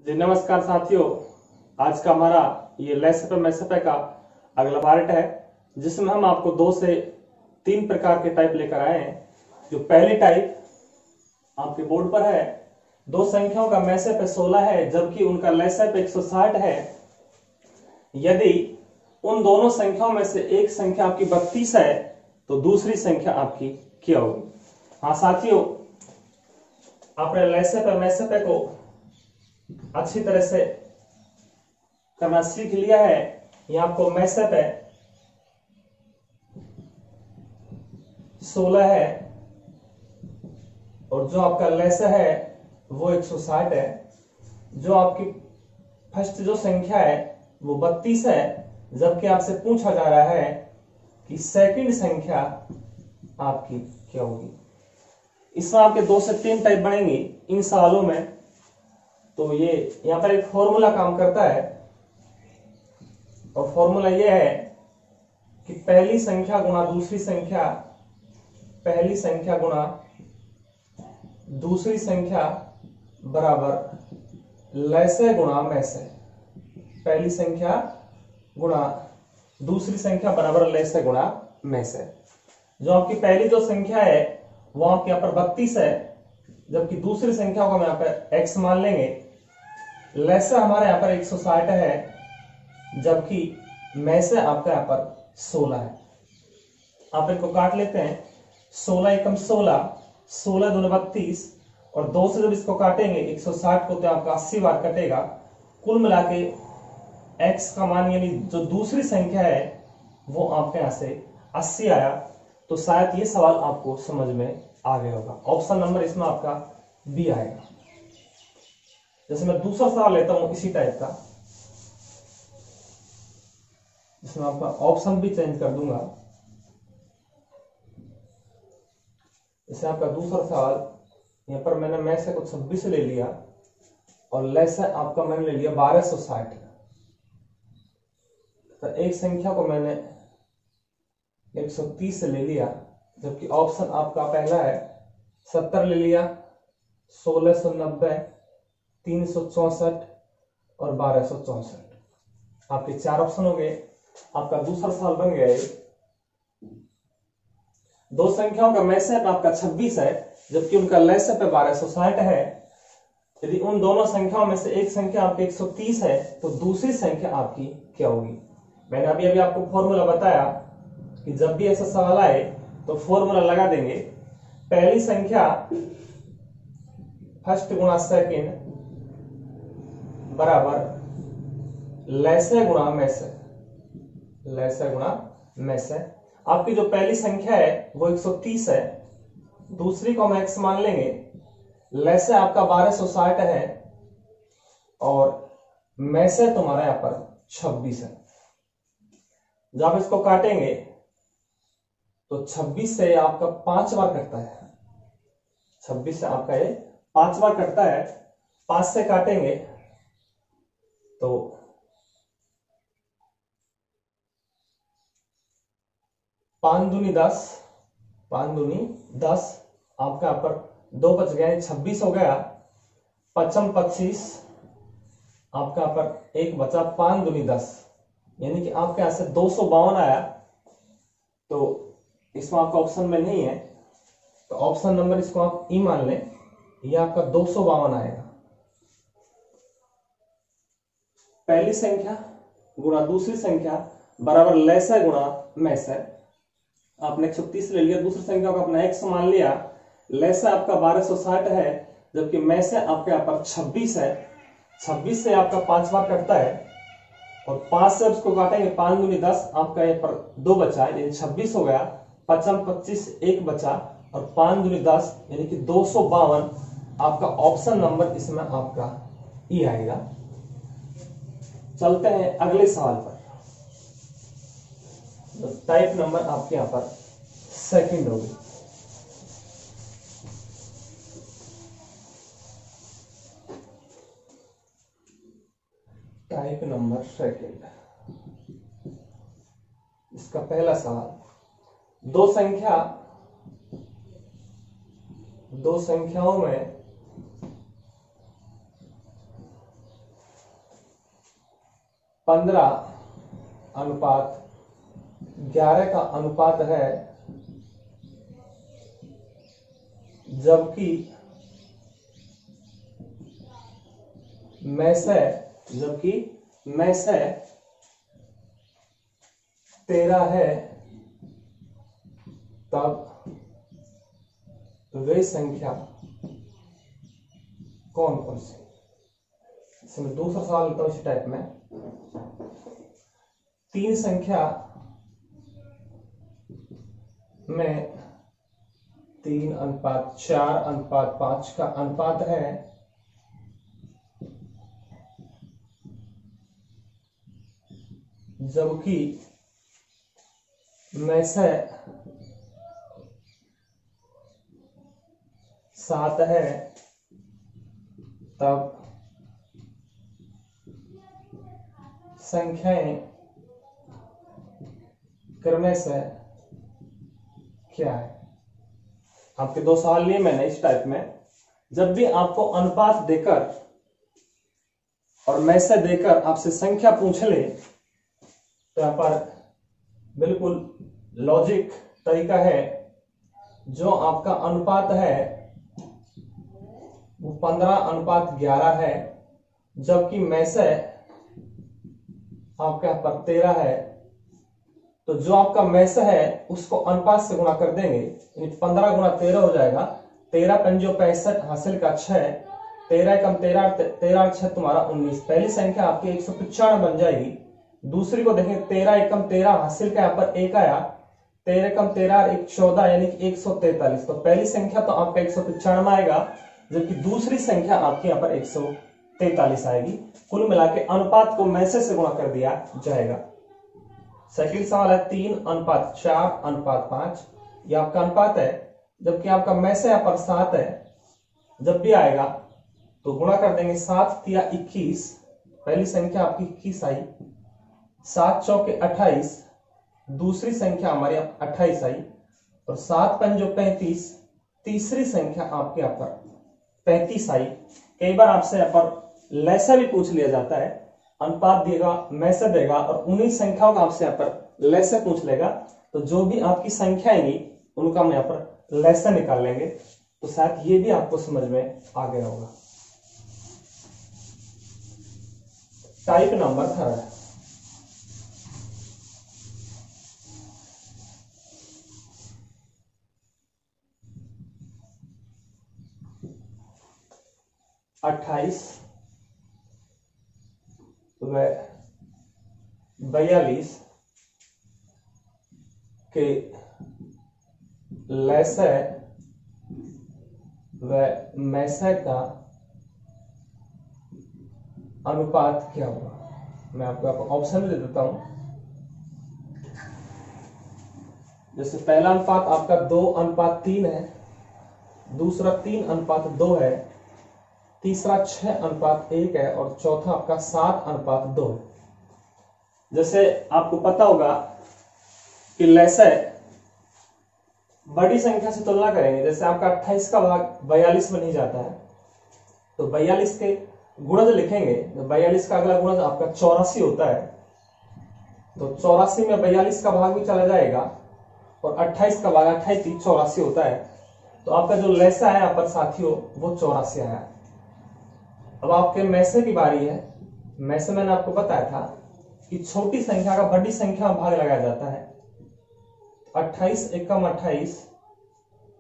जी नमस्कार साथियों। आज का हमारा ये लेसपे मैसपे का अगला पार्ट है, जिसमें हम आपको 2 से 3 प्रकार के टाइप लेकर आए हैं। जो पहली टाइप आपके बोर्ड पर है, दो संख्याओं का मैसप 16 है जबकि उनका लेसप 160 है। यदि उन दोनों संख्याओं में से एक संख्या आपकी 32 है तो दूसरी संख्या आपकी क्या होगी। हाँ साथियों, आपने लेसपे मैसपे को अच्छी तरह से करना सीख लिया है। ये आपको मैसप है 16 है और जो आपका लेसा है वो 160 है। जो आपकी फर्स्ट जो संख्या है वो 32 है, जबकि आपसे पूछा जा रहा है कि सेकंड संख्या आपकी क्या होगी। इसमें आपके 2 से 3 टाइप बनेंगे इन सवालों में। तो ये यहां पर एक फॉर्मूला काम करता है और फॉर्मूला ये है कि पहली संख्या गुणा दूसरी संख्या, पहली संख्या गुणा दूसरी संख्या बराबर लैसे गुणा मैसे। पहली संख्या गुणा दूसरी संख्या बराबर लैसे गुणा मैसे। जो आपकी पहली जो संख्या है वो आपके यहां पर 32 है, जबकि दूसरी संख्या को हम यहां पर x मान लेंगे। लैसे हमारे यहां पर 160 है जबकि मैसे आपका यहां पर 16 है। आप इनको काट लेते हैं। 16 एकम 16, 16 दूनी 32 और 2 से जब इसको काटेंगे 160 को तो आपका 80 बार कटेगा। कुल मिला के x का मान यानी जो दूसरी संख्या है वो आपके यहां से 80 आया। तो शायद ये सवाल आपको समझ में आ गया होगा। ऑप्शन नंबर इसमें आपका बी आएगा। जैसे मैं दूसरा सवाल लेता हूं इसी टाइप का, इसमें आपका ऑप्शन भी चेंज कर दूंगा। जैसे आपका दूसरा सवाल, यहां पर मैंने मैसे को 26 ले लिया और लैसे आपका मैंने ले लिया 1260। तो एक संख्या को मैंने 130 से ले लिया, जबकि ऑप्शन आपका पहला है 70 ले लिया, 1690, 364 और 1264। आपके 4 ऑप्शन हो गए। आपका दूसरा सवाल बन गया है, दो संख्याओं का मैसेप आपका 26 है जबकि उनका लैसेप 1260 है। यदि उन दोनों संख्याओं में से एक संख्या आपकी 130 है तो दूसरी संख्या आपकी क्या होगी। मैंने अभी आपको फॉर्मूला बताया कि जब भी ऐसा सवाल आए तो फॉर्मूला लगा देंगे। पहली संख्या फर्स्ट गुणा सेकंड बराबर लैसे गुणा मैसे, लैसे गुणा मैसे। आपकी जो पहली संख्या है वो 130 है, दूसरी को हम x मान लेंगे। लैसे आपका 1260 है और मैसे तुम्हारा यहां पर 26 है। जब इसको काटेंगे तो 26 से आपका 5 बार कटता है। 26 से आपका ये 5 बार कटता है। 5 से काटेंगे तो 5 दूनी 10, 5 दूनी 10, आपका यहां पर 2 बच गया, 26 हो गया। 5 25, आपका यहां पर 1 बचा, 5 दूनी 10, यानी कि आपके यहां से 252 आया। तो इसमें आपका ऑप्शन में नहीं है, तो ऑप्शन नंबर इसको आप ई मान लें, यह आपका 252 आएगा। पहली संख्या गुणा दूसरी संख्या बराबर लैसे गुणा मैसे। आपने 130 ले लिया, दूसरी संख्या को अपना x मान लिया। लैसे आपका 1260 है जबकि मैसे आपके यहां पर 26 है। 26 से आपका 5 बार कटता है और 5 से उसको काटेंगे, 5 दूनी 10, आपका यहाँ पर 2 बचा यानी 26 हो गया। 5 25, 1 बचा और 5 दूनी 10 यानी कि 252। आपका ऑप्शन नंबर इसमें आपका ई आएगा। चलते हैं अगले सवाल पर। तो टाइप नंबर आपके यहां पर सेकंड होगी। टाइप नंबर सेकंड, इसका पहला सवाल, दो संख्याओं में 15:11 का अनुपात है, जबकि मैं से 13 है, तब वे संख्या कौन कौन सी। इसमें दूसरा सवाल लेता हूं इसी टाइप में। 3 संख्या में 3:4:5 का अनुपात है, जबकि मैं से 7 है, तब संख्याएं क्रम से क्या है। आपके 2 सवाल लिए मैंने इस टाइप में। जब भी आपको अनुपात देकर और में से देकर आपसे संख्या पूछ ले, तो यहां पर बिल्कुल लॉजिक तरीका है। जो आपका अनुपात है वो 15:11 है, जबकि में से आपके यहां पर 13 है, तो जो आपका में से है उसको अनुपात से गुणा कर देंगे। 15 गुणा 13 हो जाएगा। 13 पंजो 65 हासिल का 6, 13 कम 13 13 6 तुम्हारा 19। पहली संख्या आपकी 195 बन जाएगी। दूसरी को देखें, 13 एकम 13 हासिल का यहाँ पर 1 आया, 13 कम 13 1 14 यानी कि 143। तो पहली संख्या तो आपका 195 आएगा, जबकि दूसरी संख्या आपकी यहाँ पर 143 आएगी। कुल मिला के अनुपात को में से गुणा कर दिया जाएगा। सेकंड सवाल है 3:4:5। यह आपका अनुपात है, जबकि आपका में से यहाँ पर 7 है। जब भी आएगा तो गुणा कर देंगे। 7 या 21, पहली संख्या आपकी 21 आई, 7 चौके 28, दूसरी संख्या हमारी 28 आई, और 7 पंजो 35, तीसरी संख्या आपके यहाँ पर 35 आई। कई बार आपसे यहाँ पर लैसा भी पूछ लिया जाता है। अनुपात देगा, में से देगा, और उन्हीं संख्याओं का आपसे यहाँ पर लैसा पूछ लेगा। तो जो भी आपकी संख्या आएंगी उनका हम यहाँ पर लैसा निकाल लेंगे। तो शायद ये भी आपको समझ में आ गया होगा। टाइप नंबर 3 28 व 42 के लैसे व मैसे का अनुपात क्या होगा। मैं आपको ऑप्शन दे देता हूं। जैसे पहला अनुपात आपका 2:3 है, दूसरा 3:2 है, तीसरा 6:1 है, और चौथा आपका 7:2 है। जैसे आपको पता होगा कि लैसे बड़ी संख्या से तुलना करेंगे। जैसे आपका 28 का भाग 42 में नहीं जाता है, तो 42 के गुणज लिखेंगे। तो 42 का अगला गुणज आपका 84 होता है, तो 84 में 42 का भाग भी चला जाएगा, और 28 का भाग 28 84 होता है। तो आपका जो लैसा है यहाँ पर साथियों वो 84 आया। अब आपके मैसे की बारी है। मैसे मैंने आपको बताया था कि छोटी संख्या का बड़ी संख्या में भाग लगाया जाता है। 28 एकम 28,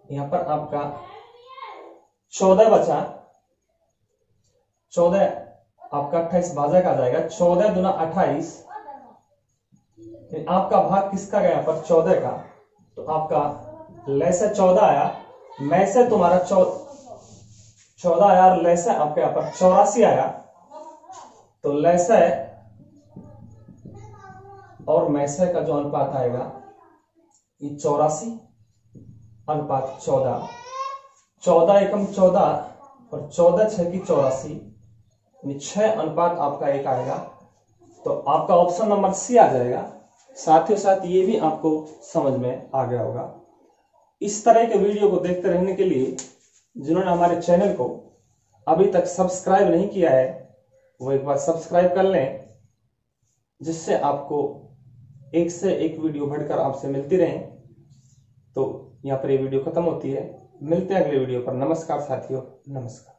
यहां पर आपका 14 बचा। 14 आपका 28 भाजक आ जाएगा। 14 दूना 28, आपका भाग किसका गया पर 14 का, तो आपका लैसे 14 आया, में से तुम्हारा 14 आया, और लैसे आपके यहाँ पर 84 आया। तो लैसे और मैसे का जो अनुपात आएगा ये 84:14। 14 एकम 14 और 14 6 की 84, 6 अनुपात आपका 1 आएगा। तो आपका ऑप्शन नंबर सी आ जाएगा। साथियों साथ ये भी आपको समझ में आ गया होगा। इस तरह के वीडियो को देखते रहने के लिए जिन्होंने हमारे चैनल को अभी तक सब्सक्राइब नहीं किया है वो एक बार सब्सक्राइब कर लें, जिससे आपको एक से एक वीडियो बढ़कर आपसे मिलती रहे। तो यहाँ पर ये वीडियो खत्म होती है। मिलते हैं अगले वीडियो पर। नमस्कार साथियों, नमस्कार।